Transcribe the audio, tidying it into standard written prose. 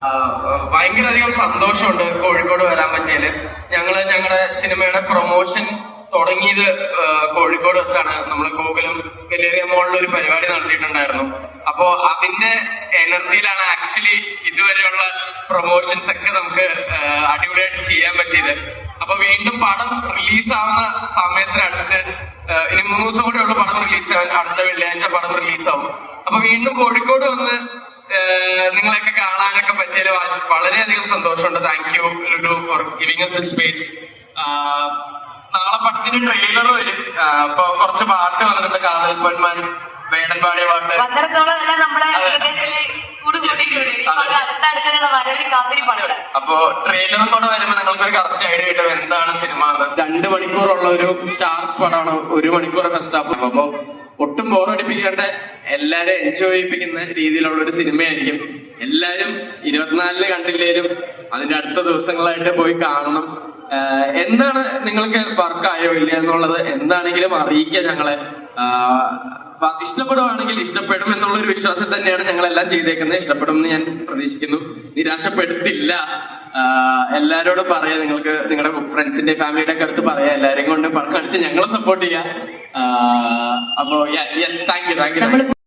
ഭയങ്കരധികം സന്തോഷമുണ്ട് കോഴിക്കോട് വരാൻ പറ്റിയതില്. ഞങ്ങളുടെ സിനിമയുടെ പ്രൊമോഷൻ തുടങ്ങിയത് കോഴിക്കോട് വെച്ചാണ്. നമ്മൾ ഗൂഗിളും ഗലേറിയ മോളിൽ ഒരു പരിപാടി നടത്തിയിട്ടുണ്ടായിരുന്നു. അപ്പോ അതിന്റെ എനർജിയിലാണ് ആക്ച്വലി ഇതുവരെയുള്ള പ്രൊമോഷൻസ് ഒക്കെ നമുക്ക് അടിപൊളിയായിട്ട് ചെയ്യാൻ പറ്റിയത്. അപ്പൊ വീണ്ടും പടം റിലീസാവുന്ന സമയത്തിനടുത്ത് ഇനി 3 ദിവസം കൂടെ ഉള്ള പടം റിലീസാവാൻ, അടുത്ത വെള്ളിയാഴ്ച പടം റിലീസാവും. അപ്പൊ വീണ്ടും കോഴിക്കോട് വന്ന് നിങ്ങളെയൊക്കെ കാണാനൊക്കെ പറ്റിയതിൽ വളരെയധികം സന്തോഷമുണ്ട്. Thank you ludo for giving us this space. നാളെ പടത്തിന് ട്രെയിലർ വരും. അപ്പൊ കുറച്ച് പാട്ട് വന്നിട്ടുണ്ട്. കാതൽ പൊന്മാൻ, വേടൻ പാടിയ പാട്ട്. അപ്പൊ ട്രെയിലറും കൂടെ വരുമ്പോ നിങ്ങൾക്ക് ഒരു കറക്റ്റ് ഐഡിയ കിട്ടും എന്താണ് സിനിമ. 2 മണിക്കൂറുള്ള ഒരു ഷാർപ്പ് പടമാണ്, 1 മണിക്കൂർ ഫസ്റ്റ് ഹാഫ്. അപ്പൊ ഒട്ടും ബോറടിപ്പിക്കാണ്ട് എല്ലാരും എൻജോയ് ചെയ്യിപ്പിക്കുന്ന രീതിയിലുള്ള ഒരു സിനിമയായിരിക്കും. എല്ലാരും 24 കണ്ടില്ലേലും അതിന്റെ അടുത്ത ദിവസങ്ങളായിട്ട് പോയി കാണണം. എന്താണ് നിങ്ങൾക്ക് വർക്കായോ ഇല്ല എന്നുള്ളത് എന്താണെങ്കിലും അറിയിക്കുക ഞങ്ങളെ. ഇഷ്ടപ്പെടുവാണെങ്കിൽ ഇഷ്ടപ്പെടും എന്നുള്ളൊരു വിശ്വാസം തന്നെയാണ് ഞങ്ങളെല്ലാം ചെയ്തേക്കുന്നത്. ഇഷ്ടപ്പെടുമെന്ന് ഞാൻ പ്രതീക്ഷിക്കുന്നു. നിരാശപ്പെടുത്തില്ല. എല്ലാരോടും പറയാ, നിങ്ങൾക്ക് നിങ്ങളുടെ ഫ്രണ്ട്സിന്റെ ഫാമിലിയുടെ ഒക്കെ അടുത്ത് പറയാ, എല്ലാരെയും കൊണ്ട് പടം കളിച്ച് ഞങ്ങളെ സപ്പോർട്ട് ചെയ്യാം. അപ്പോ യെസ്, താങ്ക് യു.